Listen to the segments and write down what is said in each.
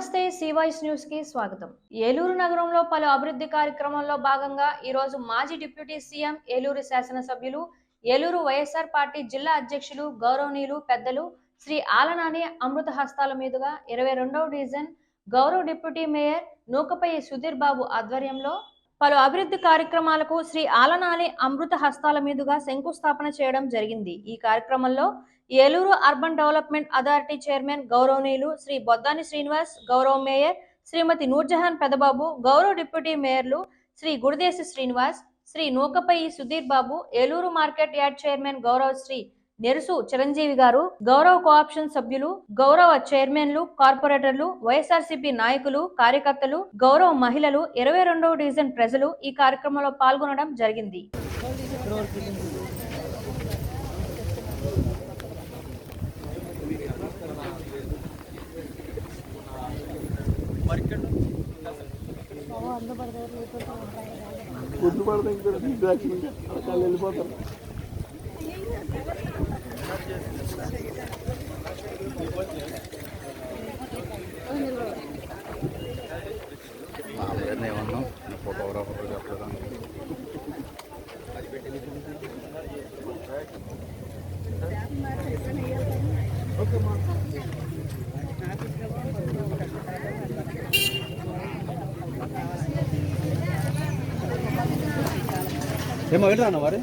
నమస్తే సివాయిస్ న్యూస్ కి స్వాగతం. ఏలూరు నగరంలో పలు అభివృద్ధి కార్యక్రమాల్లో భాగంగా ఈ రోజు మాజీ డిప్యూటీ సీఎం, ఏలూరు శాసనసభ్యులు, ఏలూరు వైఎస్ఆర్ పార్టీ జిల్లా అధ్యక్షులు గౌరవనీయులు పెద్దలు శ్రీ ఆలనాని అమృత హస్తాల మీదుగా 22వ డివిజన్ గౌరవ డిప్యూటీ మేయర్ నూకపల్లి సుధీర్ బాబు ఆధ్వర్యంలో పలు అభివృద్ధి కార్యక్రమాలకు శ్రీ ఆలనాని అమృత హస్తాల మీదుగా శంకుస్థాపన చేయడం జరిగింది. ఈ కార్యక్రమంలో Eluru urban development authority chairman గౌరవనీయులు శ్రీ బొద్దాని శ్రీనివాస్, గౌరవ మేయర్ శ్రీమతి నూర్జహాన్ పెదబాబు, గౌరవ deputy మేయర్లు Shri Gudidesi Srinivas, Shri Nukapalli Sudheer Babu, Eluru market yard chairman గౌరవ శ్రీ నెరుసు చిరంజీవి గారు, గౌరవ కోఆప్షన్ సభ్యులు, గౌరవ చైర్మన్లు, కార్పొరేటర్లు, వైఎస్ఆర్సీపీ నాయకులు, కార్యకర్తలు, గౌరవ మహిళలు, 22వ డివిజన్ ప్రజలు ఈ కార్యక్రమంలో పాల్గొనడం జరిగింది. ఫోటోగ్రాఫర్ చెప్పలేదు. ఏమో వెళ్ళరా మరి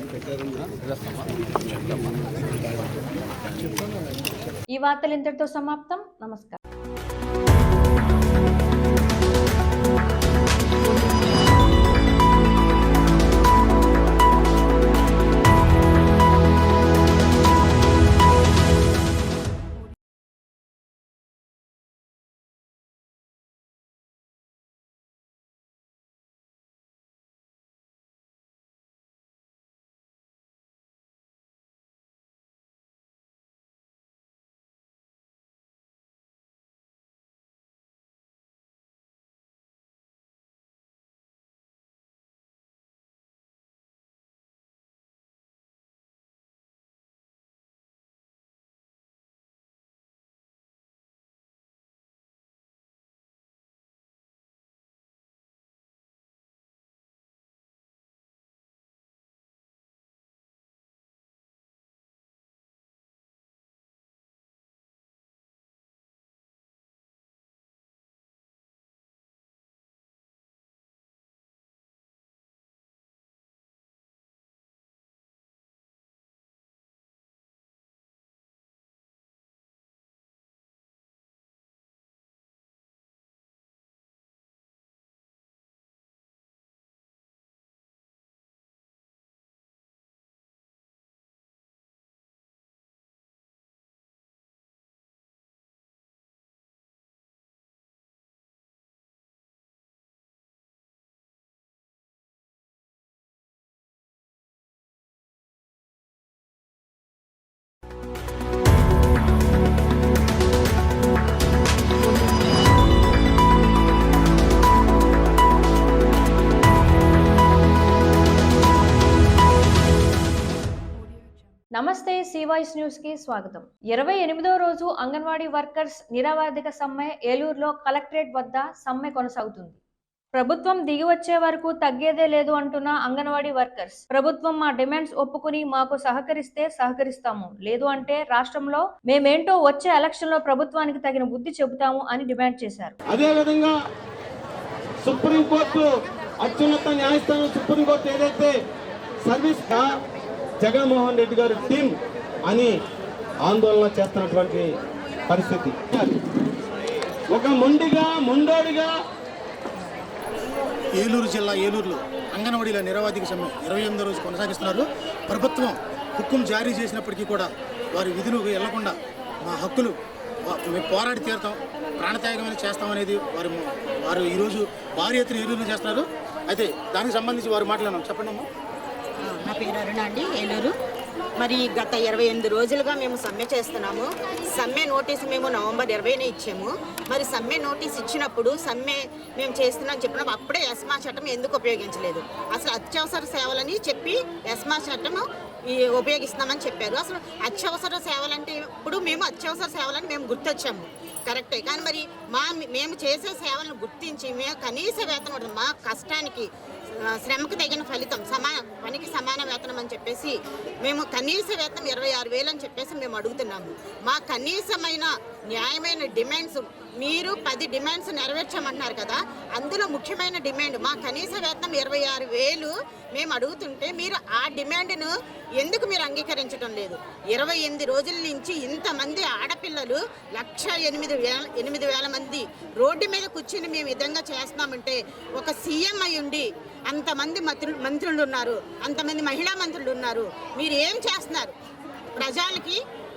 ఈ వార్తలు ఇంతటితో సమాప్తం. నమస్కారం. నమస్తే సివాయిస్ న్యూస్ కి స్వాగతం. 28వ రోజు అంగన్వాడీ వర్కర్స్ నిరావాదిక సమ్మె ఏలూరులో కలెక్టరేట్ వద్ద సమ్మె కొనసాగుతుంది. ప్రభుత్వం దిగి వచ్చే వరకు తగ్గేదే లేదు అంటున్న అంగన్వాడీ వర్కర్స్, ప్రభుత్వం మా డిమాండ్స్ ఒప్పుకుని మాకు సహకరిస్తే సహకరిస్తాము, లేదు అంటే రాష్ట్రంలో మేమేంటో వచ్చే ఎలక్షన్ లో ప్రభుత్వానికి తగిన బుద్ధి చెబుతాము అని డిమాండ్ చేశారు. అదేవిధంగా సుప్రీంకోర్టు అత్యున్నత న్యాయస్థానం సుప్రీంకోర్టు ఏదైతే సర్వీస్ జగన్మోహన్ రెడ్డి గారి టీం అని ఆందోళన చేస్తున్నటువంటి పరిస్థితి. ఒక మొండోడిగా ఏలూరు జిల్లా ఏలూరులో అంగన్వాడీల నిరవాధిక సమ్మె 28వ రోజు కొనసాగిస్తున్నారు. ప్రభుత్వం హుకుం జారీ చేసినప్పటికీ కూడా వారి విధులకు వెళ్లకుండా మా హక్కులు మేము పోరాడి తీరుతాం, ప్రాణత్యాగమైన చేస్తామనేది వారు ఈరోజు భారీ ఎత్తున ఏలూరులో చేస్తున్నారు. అయితే దానికి సంబంధించి వారు మాట్లాడినాం. చెప్పండి అమ్మా. నా పేరు అరుణ అండి, ఏలూరు. మరి గత 28 రోజులుగా మేము సమ్మె చేస్తున్నాము. సమ్మె నోటీసు మేము నవంబర్ 20న ఇచ్చాము. మరి సమ్మె నోటీస్ ఇచ్చినప్పుడు సమ్మె మేము చేస్తున్నాం చెప్పినాం. అప్పుడే ఎస్మా చట్టం ఎందుకు ఉపయోగించలేదు? అసలు అత్యవసర సేవలని చెప్పి ఎస్మా చట్టం ఉపయోగిస్తున్నామని చెప్పారు. అసలు అత్యవసర సేవలంటే ఇప్పుడు మేము అత్యవసర సేవలని మేము గుర్తొచ్చాము. కరెక్టే. కానీ మరి మేము చేసే సేవలను గుర్తించి మేము కనీస వేతనం ఉంటుంది, మా కష్టానికి శ్రమకు తగిన ఫలితం పనికి సమాన వేతనం అని చెప్పేసి మేము కనీస వేతనం 26,000 అని చెప్పేసి మేము అడుగుతున్నాము. మా కనీసమైన న్యాయమైన డిమాండ్స్ మీరు 10 డిమాండ్స్ నెరవేర్చామంటున్నారు కదా, అందులో ముఖ్యమైన డిమాండ్ మా కనీస వేతనం 26,000 మేము అడుగుతుంటే మీరు ఆ డిమాండ్ను ఎందుకు మీరు అంగీకరించడం లేదు? 28 రోజుల నుంచి ఇంతమంది ఆడపిల్లలు 1,08,000 మంది రోడ్డు మీద కూర్చుని మేము విధంగా చేస్తున్నామంటే ఒక సీఎం అయి ఉండి అంతమంది మంత్రులు ఉన్నారు, అంతమంది మహిళా మంత్రులు ఉన్నారు, మీరు ఏం చేస్తున్నారు?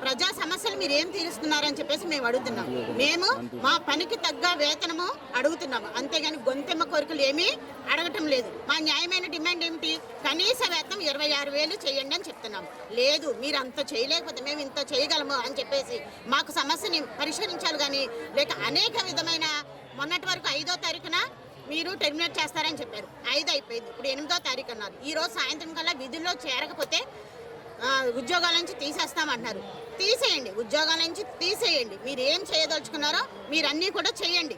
ప్రజా సమస్యలు మీరు ఏం తీరుస్తున్నారని చెప్పేసి మేము అడుగుతున్నాం. మేము మా పనికి తగ్గ వేతనము అడుగుతున్నాము, అంతేగాని గొంతెమ్మ కోరికలు ఏమీ అడగటం లేదు. మా న్యాయమైన డిమాండ్ ఏమిటి? కనీస వేతనం 26,000 చేయండి అని చెప్తున్నాం. లేదు, మీరు అంత చేయలేకపోతే మేము ఇంత చేయగలము అని చెప్పేసి మాకు సమస్యని పరిష్కరించాలి. కానీ లేక అనేక విధమైన మొన్నటి వరకు 5వ తారీఖున మీరు టెర్మినేట్ చేస్తారని చెప్పారు. 5 అయిపోయింది, ఇప్పుడు 8వ తారీఖు అన్నారు. ఈరోజు సాయంత్రం కల్లా విధుల్లో చేరకపోతే ఉద్యోగాల నుంచి తీసేస్తామంటున్నారు. తీసేయండి, ఉద్యోగాల నుంచి తీసేయండి. మీరు ఏం చేయదలుచుకున్నారో మీరు అన్నీ కూడా చేయండి.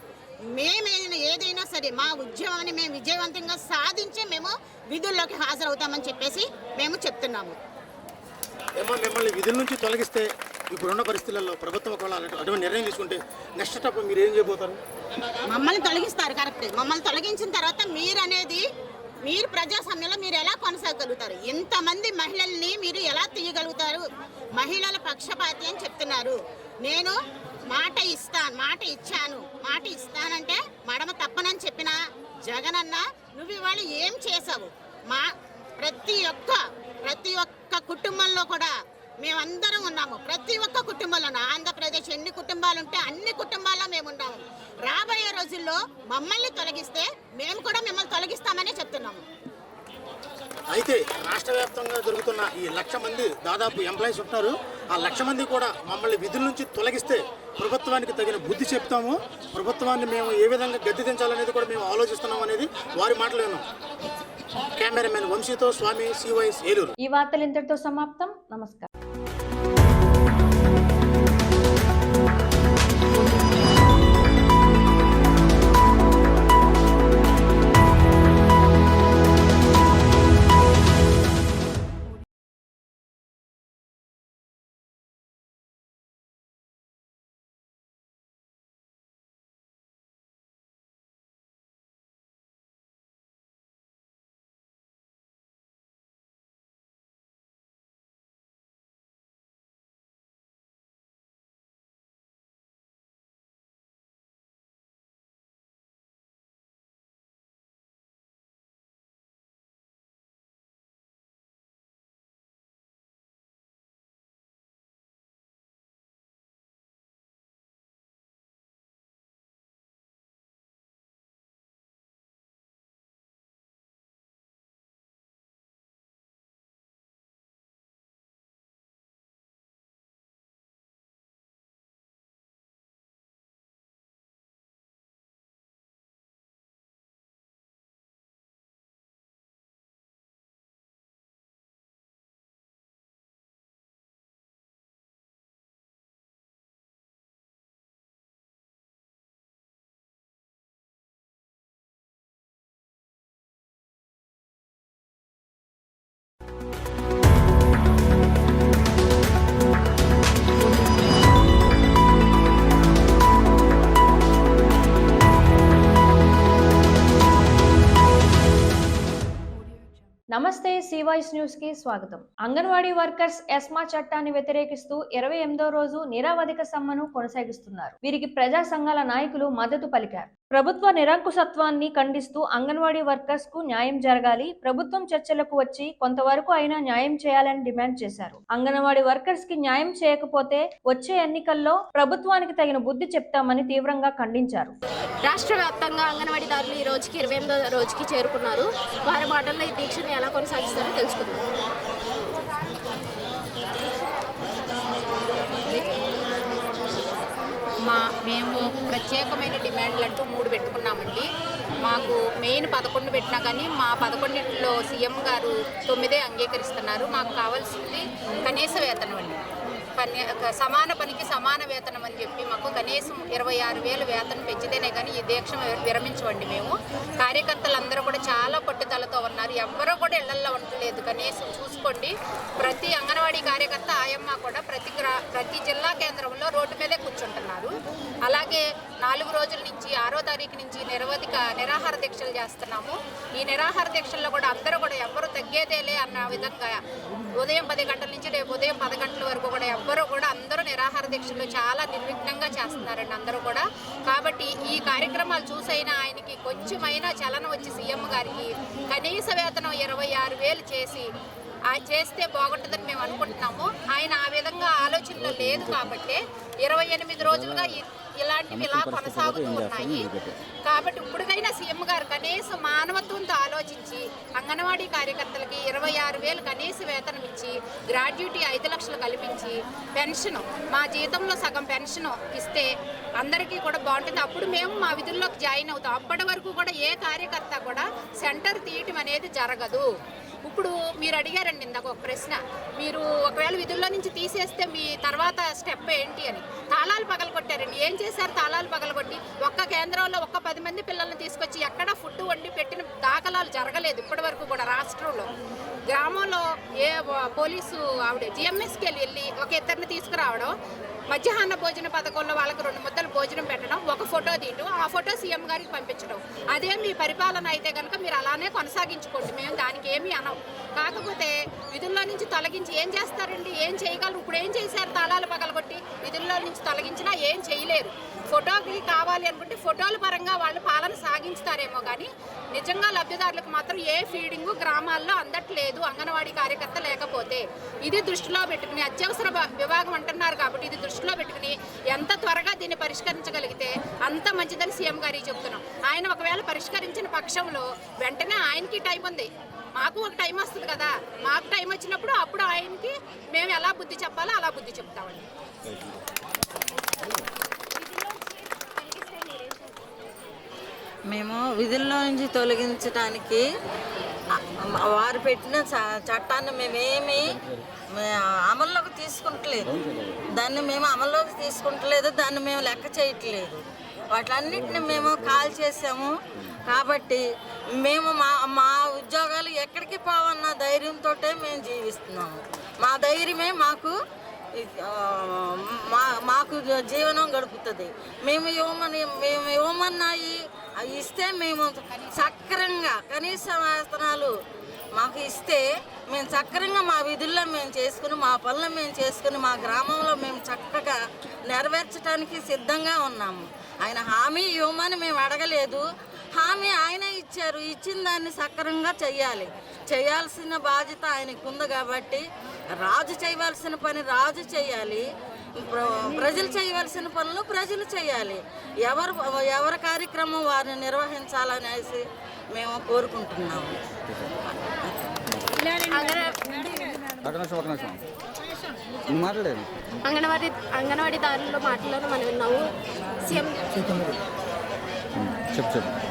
ఏదైనా సరే మా ఉద్యమాన్ని మేము విజయవంతంగా సాధించి మేము విధుల్లోకి హాజరవుతామని చెప్పేసి మేము చెప్తున్నాము. మిమ్మల్ని విధుల నుంచి తొలగిస్తే ఇప్పుడున్న పరిస్థితుల్లో ప్రభుత్వం ఒకవేళ అటువంటి నిర్ణయం తీసుకుంటే నెక్స్ట్ స్టెప్ మీరు ఏం చేయబోతారు? మమ్మల్ని తొలగిస్తారు, కరెక్ట్. మమ్మల్ని తొలగించిన తర్వాత మీరు ప్రజాస్వామ్యంలో మీరు ఎలా కొనసాగలుగుతారు? ఇంతమంది మహిళల్ని మీరు ఎలా తీయగలుగుతారు? మహిళల పక్షపాతి అని చెప్తున్నారు. నేను మాట ఇస్తానంటే మడమ తప్పనని చెప్పిన జగనన్న నువ్వు ఇవాళ ఏం చేసావు? ప్రతి ఒక్క కుటుంబంలో కూడా మేమందరం ఉన్నాము. ప్రతి ఒక్క కుటుంబంలో ఆంధ్రప్రదేశ్ ఎన్ని కుటుంబాలు ఉంటే అన్ని కుటుంబాల్లో మేము ఉన్నాము. రాబోయే రోజుల్లో మమ్మల్ని తొలగిస్తే మేము కూడా మిమ్మల్ని తొలగిస్తామని చెప్తున్నాము. అయితే రాష్ట్ర వ్యాప్తంగా జరుగుతున్న ఈ 1,00,000 మంది దాదాపు ఎంప్లాయీస్ ఉంటారు. ఆ 1,00,000 మంది కూడా మమ్మల్ని విధుల నుంచి తొలగిస్తే ప్రభుత్వానికి తగిన బుద్ధి చెప్తాము, ప్రభుత్వాన్ని మేము ఏ విధంగా గద్దె దించాలనేది కూడా మేము ఆలోచిస్తున్నాం అనేది వారి మాటలు విన్నాం. కెమెరామెన్ వంశీతో స్వామి, CYS ఏలూరు. ఈ వార్తలు ఇంతటితో సమాప్తం. నమస్కారం. నమస్తే, CYS న్యూస్ కి స్వాగతం. అంగన్వాడీ వర్కర్స్ ఎస్మా చట్టాన్ని వ్యతిరేకిస్తూ 28వ రోజు నిరవధిక సమ్మెను కొనసాగిస్తున్నారు. వీరికి ప్రజా సంఘాల నాయకులు మద్దతు పలికారు. ప్రభుత్వ నిరంకుశత్వాన్ని ఖండిస్తూ అంగన్వాడీ వర్కర్స్ కు న్యాయం జరగాలి, ప్రభుత్వం చర్చలకు వచ్చి కొంతవరకు అయినా న్యాయం చేయాలని డిమాండ్ చేశారు. అంగన్వాడీ వర్కర్స్ కి న్యాయం చేయకపోతే వచ్చే ఎన్నికల్లో ప్రభుత్వానికి తగిన బుద్ధి చెప్తామని తీవ్రంగా ఖండించారు. రాష్ట్ర వ్యాప్తంగా అంగన్వాడీదారులు ఈ రోజుకి 28వ రోజుకి చేరుకున్నారు. వారి మాటల్లో ఈ దీక్షను ఎలా కొనసాగిస్తారో తెలుసుకుందాం. మేము ప్రత్యేకమైన డిమాండ్లు అంటూ 3 పెట్టుకున్నామండి. మాకు మెయిన్ 11 పెట్టినా కానీ మా 11లో సీఎం గారు 9 అంగీకరిస్తున్నారు. మాకు కావాల్సింది కనీస వేతనం అండి. సమాన పనికి సమాన వేతనం అని చెప్పి మాకు కనీసం 26,000 వేతనం పెంచితేనే కానీ ఈ దీక్ష విరమించవండి. మేము కార్యకర్తలందరూ కూడా చాలా పట్టుదలతో ఉన్నారు. ఎవ్వరూ కూడా ఇళ్లల్లో ఉండలేదు. కనీసం చూసుకోండి, ప్రతి అంగన్వాడీ కార్యకర్త ఆయమ్మ కూడా ప్రతి జిల్లా కేంద్రంలో రోడ్డు మీదే కూర్చుంటున్నారు. అలాగే 4 రోజుల నుంచి 6వ తారీఖు నుంచి నిరాహార దీక్షలు చేస్తున్నాము. ఈ నిరాహార దీక్షల్లో కూడా అందరూ కూడా ఎవ్వరూ తగ్గేదేలే అన్న విధంగా ఉదయం 10 గంటల నుంచి రేపు ఉదయం 10 గంటల వరకు కూడా ఎవ్వరూ కూడా అందరూ నిరాహార దీక్షలు చాలా నిర్విఘ్నంగా చేస్తున్నారండి అందరూ కూడా. కాబట్టి ఈ కార్యక్రమాలు చూసైనా ఆయనకి కొంచెమైనా చలనం వచ్చి సీఎం గారికి కనీస వేతనం 26,000 చేస్తే బాగుంటుందని మేము అనుకుంటున్నాము. ఆయన ఆ విధంగా ఆలోచనలో లేదు కాబట్టి 28 రోజులుగా ఇలాంటివి ఇలా కొనసాగుతూ ఉన్నాయి. కాబట్టి ఇప్పటికైనా సీఎం గారు కనీసం మానవత్వంతో ఆలోచించి అంగన్వాడీ కార్యకర్తలకి 26,000 కనీస వేతనం ఇచ్చి, గ్రాడ్యుటీ 5 లక్షలు కల్పించి, పెన్షన్ మా జీతంలో సగం పెన్షన్ ఇస్తే అందరికీ కూడా బాగుంటుంది. అప్పుడు మేము మా విధుల్లోకి జాయిన్ అవుతాం. అప్పటి వరకు కూడా ఏ కార్యకర్త కూడా సెంటర్ తీయటం అనేది జరగదు. ఇప్పుడు మీరు అడిగారండి ఇందాక ఒక ప్రశ్న, మీరు ఒకవేళ విధుల్లో నుంచి తీసేస్తే మీ తర్వాత స్టెప్ ఏంటి అని. తాళాలు పగలగొట్టారండి. ఏం చేశారు? తాళాలు పగలగొట్టి ఒక్క కేంద్రంలో 10 మంది పిల్లల్ని తీసుకొచ్చి ఎక్కడ ఫుడ్ వండి పెట్టిన దాఖలాలు జరగలేదు ఇప్పటి వరకు కూడా. రాష్ట్రంలో గ్రామంలో ఏ పోలీసు ఆవిడ జిఎంఎస్కి వెళ్ళి ఒక ఇద్దరిని తీసుకురావడం, మధ్యాహ్న భోజన పథకంలో వాళ్ళకి 2 ముద్దలు భోజనం పెట్టడం, ఒక ఫోటో తీయడం, ఆ ఫోటో సీఎం గారికి పంపించడం. అదే మీ పరిపాలన అయితే కనుక మీరు అలానే కొనసాగించుకోండి, మేము దానికి ఏమీ అనం. కాకపోతే విధుల్లో నుంచి తొలగించి ఏం చేస్తారండి? ఏం చేయగలరు? ఇప్పుడు ఏం చేశారు? తాళాలు పగలగొట్టి విధుల్లో నుంచి తొలగించినా ఏం చేయలేరు. ఫోటోకి కావాలి అనుకుంటే ఫోటోల పరంగా వాళ్ళు పాలన సాగించుతారేమో కానీ నిజంగా లబ్ధిదారులకు మాత్రం ఏ ఫీడింగు గ్రామాల్లో అందట్లేదు అంగన్వాడీ కార్యకర్త లేకపోతే. ఇది దృష్టిలో పెట్టుకుని అత్యవసర విభాగం అంటున్నారు కాబట్టి ఇది దృష్టిలో పెట్టుకుని ఎంత త్వరగా దీన్ని పరిష్కరించగలిగితే అంత మంచిదని సీఎం గారికి చెప్తున్నాం. ఆయన ఒకవేళ పరిష్కరించిన పక్షంలో వెంటనే ఆయనకి టైం ఉంది, మాకు ఒక టైం వస్తుంది కదా. మాకు టైం వచ్చినప్పుడు అప్పుడు ఆయనకి మేము ఎలా బుద్ధి చెప్పాలో అలా బుద్ధి చెప్తామండి. మేము విధుల్లో నుంచి తొలగించడానికి వారు పెట్టిన చట్టాన్ని మేమేమి అమల్లోకి తీసుకుంటలేదు. దాన్ని మేము అమల్లోకి తీసుకుంటలేదు, దాన్ని మేము లెక్క చేయట్లేదు. వాటన్నిటిని మేము కాల్ చేసాము. కాబట్టి మేము మా ఉద్యోగాలు ఎక్కడికి పోవన్న ధైర్యంతో మేము జీవిస్తున్నాము. మా ధైర్యమే మాకు జీవనం గడుపుతుంది. మేము ఇవ్వమన్నాయి ఇస్తే మేము సక్రంగా కనీస వేతనాలు మాకు ఇస్తే మేము సక్రంగా మా విధుల్లో మేము చేసుకుని, మా పనులు మేము చేసుకుని, మా గ్రామంలో మేము చక్కగా నెరవేర్చడానికి సిద్ధంగా ఉన్నాము. ఆయన హామీ ఇవ్వమని మేము అడగలేదు, హామీ ఆయనే ఇచ్చారు. ఇచ్చిన దాన్ని సక్రంగా చేయాల్సిన బాధ్యత ఆయనకు ఉంది. కాబట్టి రాజు చేయవలసిన పని రాజు చేయాలి, ప్రజలు చేయవలసిన పనులు ప్రజలు చేయాలి. ఎవరి కార్యక్రమం వారిని నిర్వహించాలనేసి మేము కోరుకుంటున్నాము. అంగన్వాడీదారుల మాటలను మనం విన్నాము. సీఎం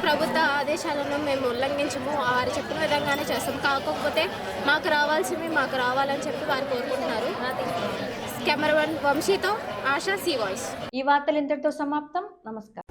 ప్రభుత్వ ఆదేశాలను మేము ఉల్లంఘించము, వారు చెప్పిన విధంగానే చేస్తాం. కాకపోతే మాకు రావాల్సింది మాకు రావాలని చెప్పి వారు కోరుకుంటున్నారు. కెమెరామెన్ వంశీతో ఆశా, సి వాయిస్. ఈ వార్తలు ఇంతటితో సమాప్తం. నమస్కారం.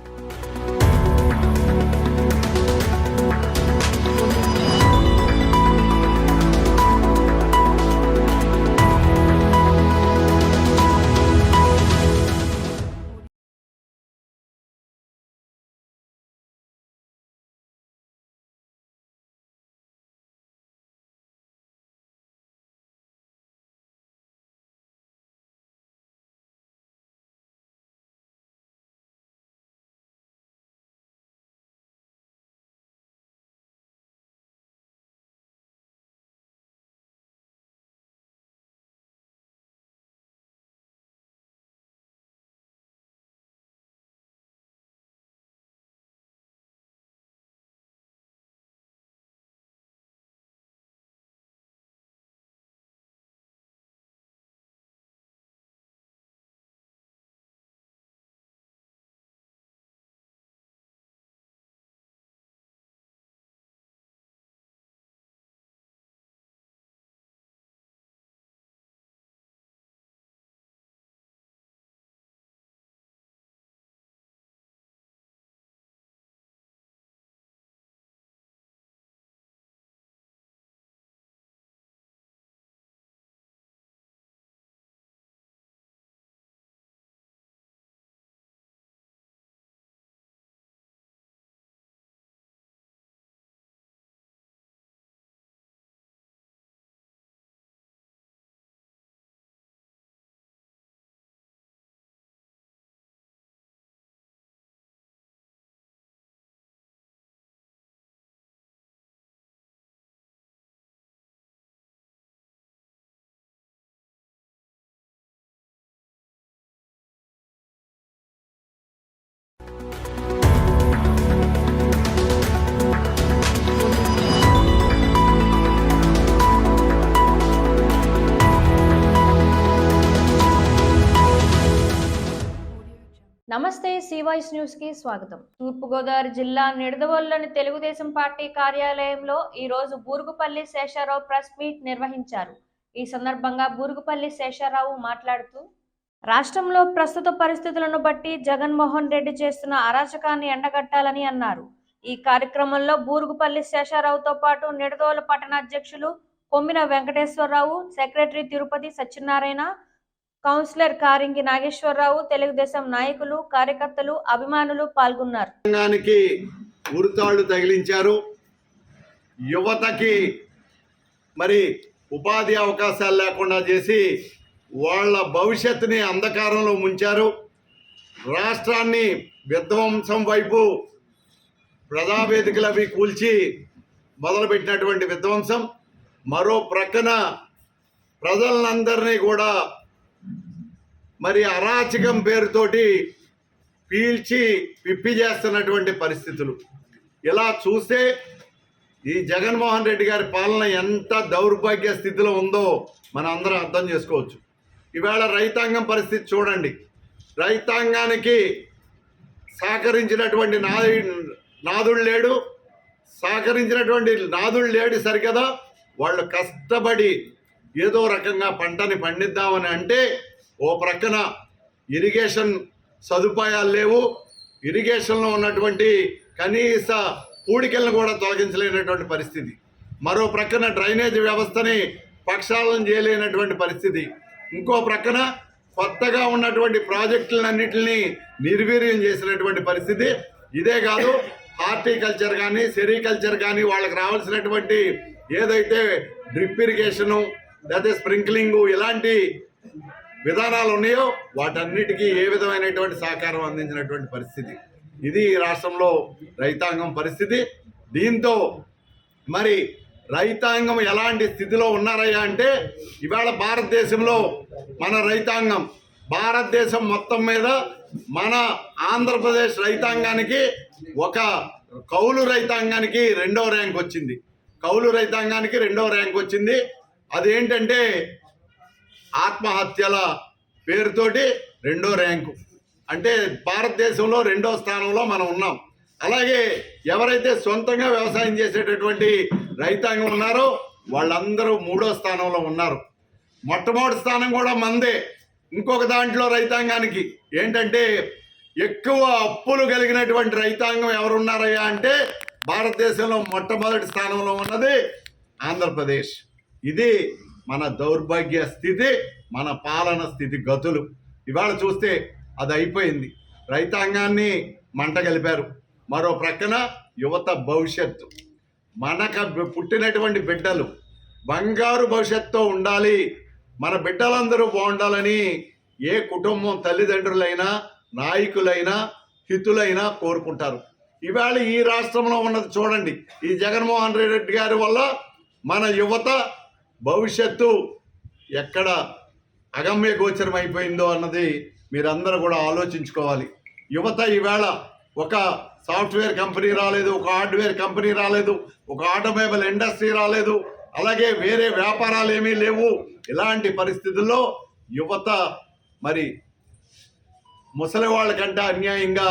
వాయిస్ న్యూస్ కి స్వాగతం. తూర్పుగోదావరి జిల్లా నిడదవోలులోని తెలుగుదేశం పార్టీ కార్యాలయంలో ఈ రోజు బూరుగుపల్లి శేషారావు ప్రెస్ మీట్ నిర్వహించారు. ఈ సందర్భంగా బూరుగుపల్లి శేషారావు మాట్లాడుతూ రాష్ట్రంలో ప్రస్తుత పరిస్థితులను బట్టి జగన్మోహన్ రెడ్డి చేస్తున్న అరాచకాన్ని ఎండగట్టాలని అన్నారు. ఈ కార్యక్రమంలో బూరుగుపల్లి శేషారావుతో పాటు నిడదవోలు పట్టణ అధ్యక్షులు కొమ్మిన వెంకటేశ్వరరావు, సెక్రటరీ తిరుపతి సత్యనారాయణ, కౌన్సిలర్ కారింగి నాగేశ్వరరావు, తెలుగుదేశం నాయకులు, కార్యకర్తలు, అభిమానులు పాల్గొన్నారు. ఉరితాళ్లు తగిలించారు. యువతకి మరి ఉపాధి అవకాశాలు లేకుండా చేసి వాళ్ళ భవిష్యత్తుని అంధకారంలో ముంచారు. రాష్ట్రాన్ని విధ్వంసం వైపు ప్రజావేదికలు అవి కూల్చి మొదలుపెట్టినటువంటి విధ్వంసం, మరో ప్రక్కన ప్రజలందరినీ కూడా మరి అరాచకం పేరుతోటి పీల్చి పిప్పి చేస్తున్నటువంటి పరిస్థితులు. ఇలా చూస్తే ఈ జగన్మోహన్ రెడ్డి గారి పాలన ఎంత దౌర్భాగ్య స్థితిలో ఉందో మనం అందరం అర్థం చేసుకోవచ్చు. ఇవాళ రైతాంగం పరిస్థితి చూడండి. రైతాంగానికి సహకరించినటువంటి నాదుడు లేడు, సహకరించినటువంటి నాదుడు లేడు సరికదా. వాళ్ళు కష్టపడి ఏదో రకంగా పంటని పండిద్దామని అంటే ఓ ప్రక్కన ఇరిగేషన్ సదుపాయాలు లేవు, ఇరిగేషన్లో ఉన్నటువంటి కనీస పూడికలను కూడా తొలగించలేనటువంటి పరిస్థితి. మరో ప్రక్కన డ్రైనేజ్ వ్యవస్థని ప్రక్షాళన చేయలేనటువంటి పరిస్థితి. ఇంకో ప్రక్కన కొత్తగా ఉన్నటువంటి ప్రాజెక్టులన్నింటినీ నిర్వీర్యం చేసినటువంటి పరిస్థితి. ఇదే కాదు, హార్టికల్చర్ కానీ సెరికల్చర్ కానీ వాళ్ళకి రావాల్సినటువంటి ఏదైతే డ్రిప్ ఇరిగేషను లేదా స్ప్రింక్లింగు ఇలాంటి విధానాలు ఉన్నాయో వాటన్నిటికీ ఏ విధమైనటువంటి సహకారం అందించినటువంటి పరిస్థితి. ఇది రాష్ట్రంలో రైతాంగం పరిస్థితి. దీంతో మరి రైతాంగం ఎలాంటి స్థితిలో ఉన్నారయ్యా అంటే, ఇవాళ భారతదేశంలో మన రైతాంగం భారతదేశం మొత్తం మీద మన ఆంధ్రప్రదేశ్ రైతాంగానికి ఒక కౌలు రైతాంగానికి రెండవ ర్యాంక్ వచ్చింది. కౌలు రైతాంగానికి రెండవ ర్యాంక్ వచ్చింది. అదేంటంటే ఆత్మహత్యల పేరుతోటి రెండో ర్యాంకు. అంటే భారతదేశంలో రెండో స్థానంలో మనం ఉన్నాం. అలాగే ఎవరైతే సొంతంగా వ్యవసాయం చేసేటటువంటి రైతాంగం ఉన్నారో వాళ్ళందరూ మూడో స్థానంలో ఉన్నారు. మొట్టమొదటి స్థానం కూడా మందే. ఇంకొక దాంట్లో రైతాంగానికి ఏంటంటే ఎక్కువ అప్పులు కలిగినటువంటి రైతాంగం ఎవరున్నారయ్యా అంటే భారతదేశంలో మొట్టమొదటి స్థానంలో ఉన్నది ఆంధ్రప్రదేశ్. ఇది మన దౌర్భాగ్య స్థితి, మన పాలన స్థితి గతులు. ఇవాళ చూస్తే అది అయిపోయింది. రైతాంగాన్ని మంట కలిపారు. మరో ప్రక్కన యువత భవిష్యత్తు, మనకు పుట్టినటువంటి బిడ్డలు బంగారు భవిష్యత్తుతో ఉండాలి, మన బిడ్డలందరూ బాగుండాలని ఏ కుటుంబం తల్లిదండ్రులైనా నాయకులైనా హితులైనా కోరుకుంటారు. ఇవాళ ఈ రాష్ట్రంలో ఉన్నది చూడండి. ఈ జగన్మోహన్ రెడ్డి గారి వల్ల మన యువత భవిష్యత్తు ఎక్కడ అగమ్య గోచరం అయిపోయిందో అన్నది మీరందరూ కూడా ఆలోచించుకోవాలి. యువత ఈవేళ ఒక సాఫ్ట్వేర్ కంపెనీ రాలేదు, ఒక హార్డ్వేర్ కంపెనీ రాలేదు, ఒక ఆటోమొబైల్ ఇండస్ట్రీ రాలేదు, అలాగే వేరే వ్యాపారాలు ఏమీ లేవు. ఇలాంటి పరిస్థితుల్లో యువత మరి ముసలి వాళ్ళకంటే అన్యాయంగా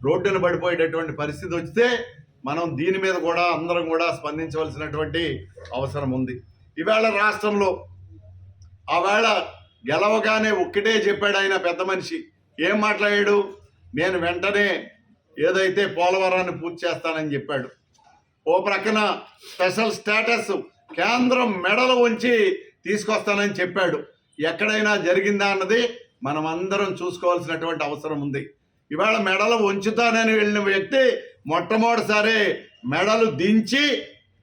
రోడ్డున పడిపోయేటటువంటి పరిస్థితి వస్తే మనం దీని మీద కూడా అందరం కూడా స్పందించవలసినటువంటి అవసరం ఉంది. ఈవేళ రాష్ట్రంలో ఆవేళ గెలవగానే ఒక్కటే చెప్పాడు ఆయన పెద్ద మనిషి. ఏం మాట్లాడాడు? నేను వెంటనే ఏదైతే పోలవరాన్ని పూర్తి చేస్తానని చెప్పాడు. ఓ ప్రక్కన స్పెషల్ స్టేటస్ కేంద్రం మెడలు ఉంచి తీసుకొస్తానని చెప్పాడు. ఎక్కడైనా జరిగిందా అన్నది మనం అందరం చూసుకోవాల్సినటువంటి అవసరం ఉంది. ఇవాళ మెడలు ఉంచుతానని వెళ్ళిన వ్యక్తి మొట్టమొదటిసారి మెడలు దించి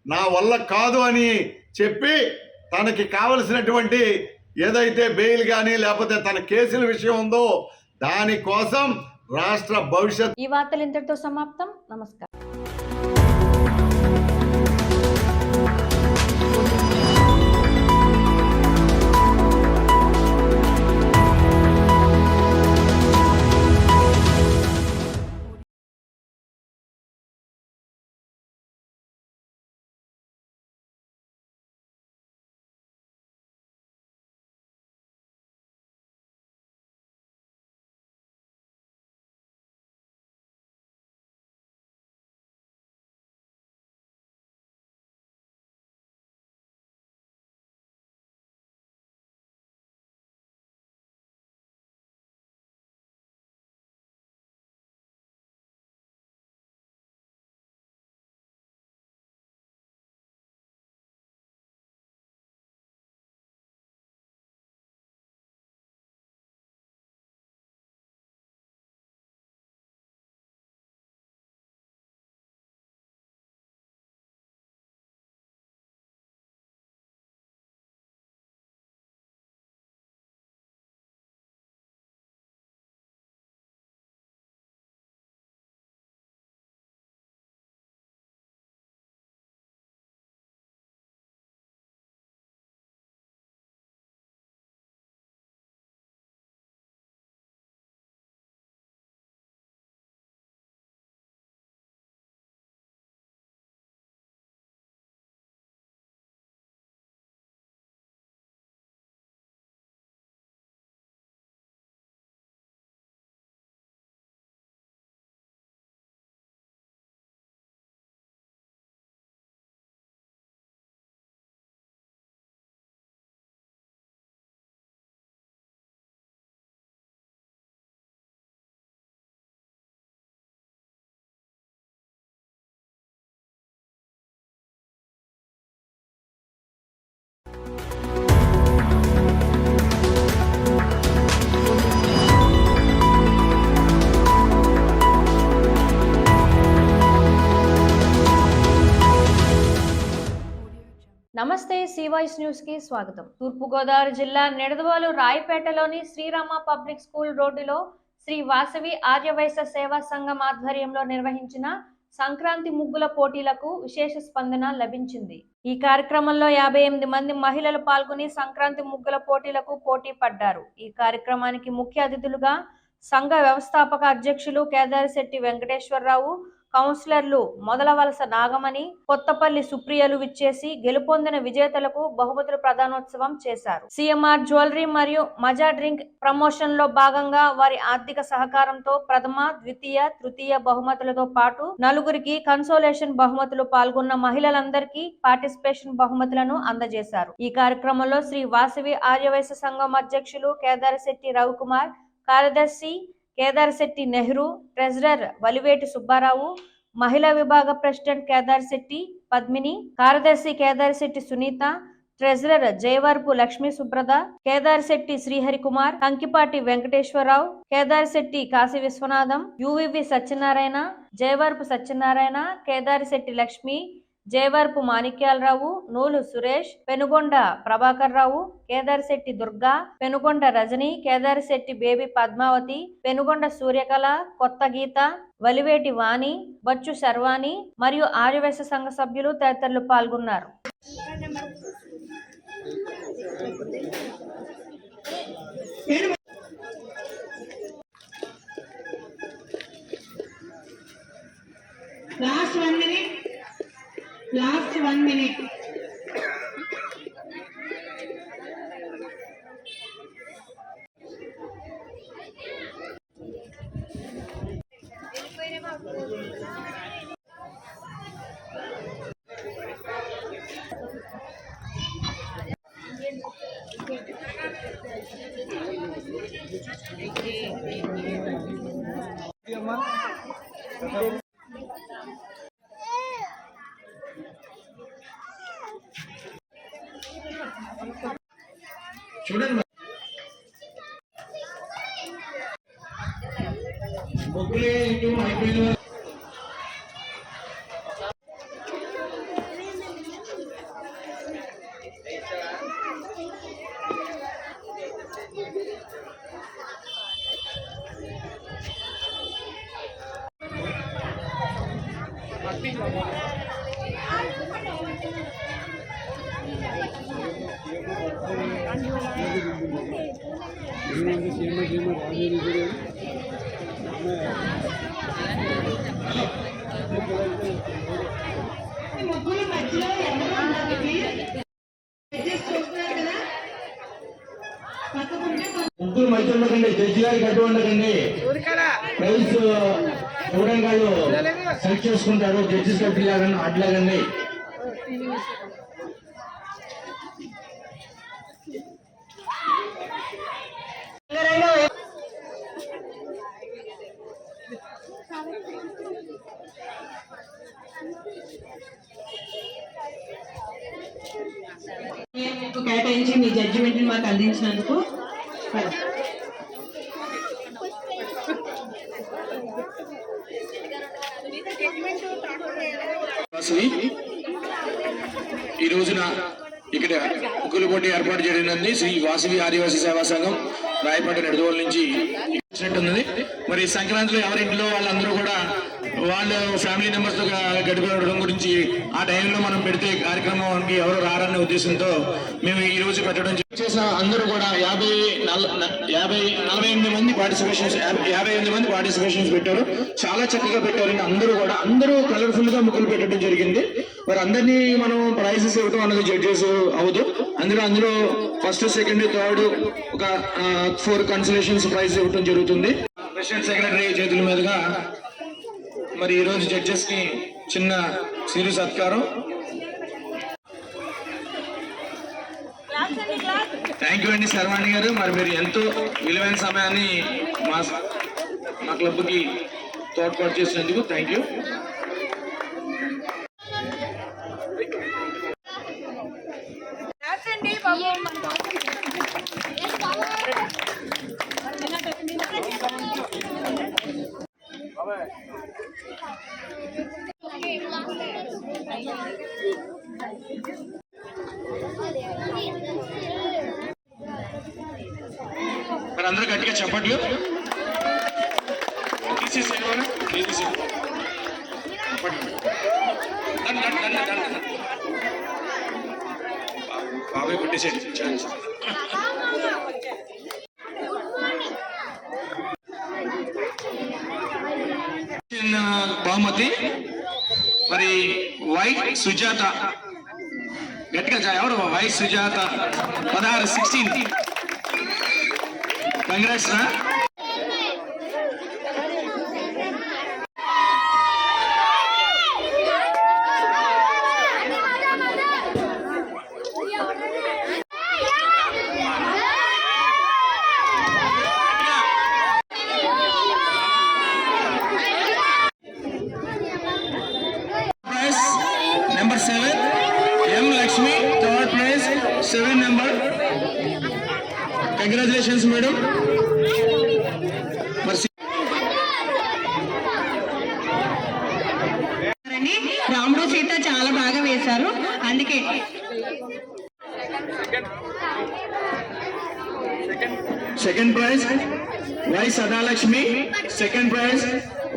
నా వల్ల కాదు అని చెప్పి తనకి కావలసినటువంటి ఏదైతే బెయిల్ కానీ లేకపోతే తన కేసుల విషయం ఉందో దానికోసం రాష్ట్ర భవిష్యత్. ఈ వార్తలు ఇంతటితో సమాప్తం. నమస్కారం. నమస్తే సివాయిస్ న్యూస్ కి స్వాగతం. తూర్పుగోదావరి జిల్లా నిడదవోలు రాయపేటలోని శ్రీరామ పబ్లిక్ స్కూల్ రోడ్డులో శ్రీ వాసవి ఆర్యవైశ్య సేవా సంఘం ఆధ్వర్యంలో నిర్వహించిన సంక్రాంతి ముగ్గుల పోటీలకు విశేష స్పందన లభించింది. ఈ కార్యక్రమంలో 58 మంది మహిళలు పాల్గొని సంక్రాంతి ముగ్గుల పోటీలకు పోటీ పడ్డారు. ఈ కార్యక్రమానికి ముఖ్య అతిథులుగా సంఘ వ్యవస్థాపక అధ్యక్షులు కేదారిశెట్టి వెంకటేశ్వరరావు, కౌన్సిలర్లు మొదలవలస నాగమణి, కొత్తపల్లి సుప్రియలు విచ్చేసి గెలుపొందిన విజేతలకు బహుమతుల ప్రదానోత్సవం చేశారు. సిఎంఆర్ జ్యువెలరీ మరియు మజా డ్రింక్ ప్రమోషన్ లో భాగంగా వారి ఆర్థిక సహకారంతో ప్రథమ, ద్వితీయ, తృతీయ బహుమతులతో పాటు 4గురికి కన్సోలేషన్ బహుమతులు పాల్గొన్న మహిళలందరికీ పార్టిసిపేషన్ బహుమతులను అందజేశారు. ఈ కార్యక్రమంలో శ్రీ వాసవి ఆర్యవైశ్య సంఘం అధ్యక్షులు కేదారిశెట్టి రవికుమార్, కార్యదర్శి కేదారిశెట్టి నెహ్రూ, ట్రెజరర్ వలివేటి సుబ్బారావు, మహిళా విభాగ ప్రెసిడెంట్ కేదారిశెట్టి పద్మిని, కార్యదర్శి కేదారిశెట్టి సునీత, ట్రెజరర్ జయవరపు లక్ష్మీ సుబ్రత, కేదారిశెట్టి శ్రీహరికుమార్, కంకిపాటి వెంకటేశ్వరరావు, కేదారిశెట్టి కాశీ విశ్వనాథం, యువివి సత్యనారాయణ, జయవరపు సత్యనారాయణ, కేదారిశెట్టి లక్ష్మి, జయవరపు మాణిక్యాలరావు, నూలు సురేష్, పెనుగొండ ప్రభాకర్ రావు, కేదారిశెట్టి దుర్గా, పెనుగొండ రజని, కేదారిశెట్టి బేబీ పద్మావతి, పెనుగొండ సూర్యకళ, కొత్త గీత, వలివేటి వాణి, బచ్చు శర్వాణి మరియు ఆర్యవైశ్య సంఘ సభ్యులు తదితరులు పాల్గొన్నారు. Last 1 minute. చూడండి ముగ్గులే ఇటు అయిపోయింది. ముగ్గురు మధ్య ఉండకండి, జడ్జి గారికి అడ్డు ఉండకండి. ప్రైజ్ ఇవ్వడం కాదు, సెలెక్ట్ చేసుకుంటారు. జడ్జిస్ కట్టి లాగండి, అట్లాగండి. కేటాయించి మీ జడ్జిమెంట్ మాకు అందించినందుకు ఈ రోజున ఇక్కడ ముగ్గుల పోటీ ఏర్పాటు చేయనుంది. శ్రీ వాసవి ఆదివాసీ సేవా సంఘం రాయపేట నిడదవోలు నుంచి వచ్చినట్టున్నది. మరి సంక్రాంతిలో ఎవరింట్లో వాళ్ళందరూ కూడా వాళ్ళ ఫ్యామిలీ మెంబర్స్ తో గడిపడం గురించి ఆ టైంలో మనం పెడితే కార్యక్రమానికి ఎవరు రారనే ఉద్దేశంతో మేము ఈ రోజు పెట్టడం చేసిన అందరూ కూడా 48 మంది పార్టిసిపేషన్స్ పెట్టారు. చాలా చక్కగా పెట్టారు. అందరూ కలర్ఫుల్ గా ముగ్గులు పెట్టడం జరిగింది. మరి అందరినీ మనం ప్రైజెస్ ఇవ్వడం అన్నది జడ్జెస్ అవ్వదు. అందులో ఫస్ట్, సెకండ్, థర్డ్ ఒక 4 కన్సలేషన్స్ ప్రైజ్ ఇవ్వడం జరుగుతుంది. ప్రెసిడెంట్ సెక్రటరీ చేతుల మీదుగా మరి ఈ రోజు జడ్జెస్ కి చిన్న సిరు సత్కారం. థ్యాంక్ యూ అండి శర్వాణి గారు. మరి మీరు ఎంతో విలువైన సమయాన్ని మా క్లబ్ కి తోడ్పాటు చేసినందుకు థ్యాంక్ యూ. మరి అందరూ గట్టిగా చెప్పట్లు. బాబాయ్ కొట్టేసేది బహుమతి మరి వై సుజాత, గట్టిగా ఎవరు వై సుజాత 16 కంగ్రాట్స్ రా. Number 7, M. Lakshmi, third prize, 7 number. Congratulations, madam. రాముడు సీత చాలా బాగా వేశారు, అందుకే. Second prize by Sadalakshmi. Second prize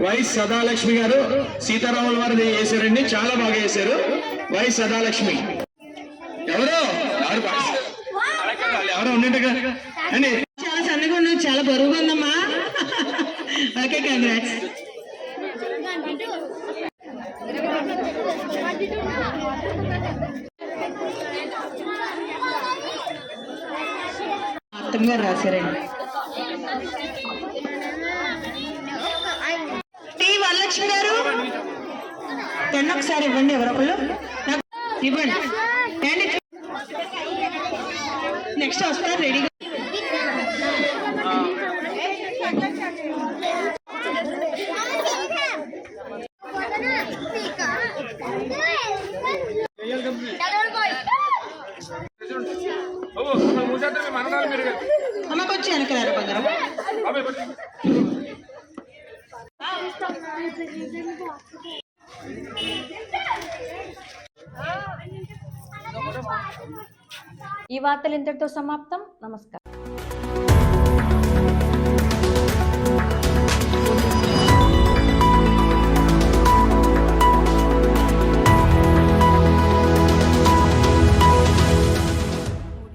by Sadalakshmi గారు సీతారాముల వారు వేశారండి, చాలా బాగా వేశారు. వై సదాలక్ష్మి ఎవరు ఉన్నట్టుగా అండి. చాలా సన్నగా ఉన్నావు, చాలా బరువుగా ఉందమ్మా. Okay, congrats. అత్తమ్మ గారు రాశారండి. టి వరలక్ష్మి గారు పెన్ను ఒకసారి ఇవ్వండి, ఎవరొకళ్ళు ఇవ్వండి. నెక్స్ట్ వస్తారు రెడీగా. అమ్మకు వచ్చి వెనకరారు బంగారం. ఈ వార్తలు ఇంతటితో సమాప్తం. నమస్కారం.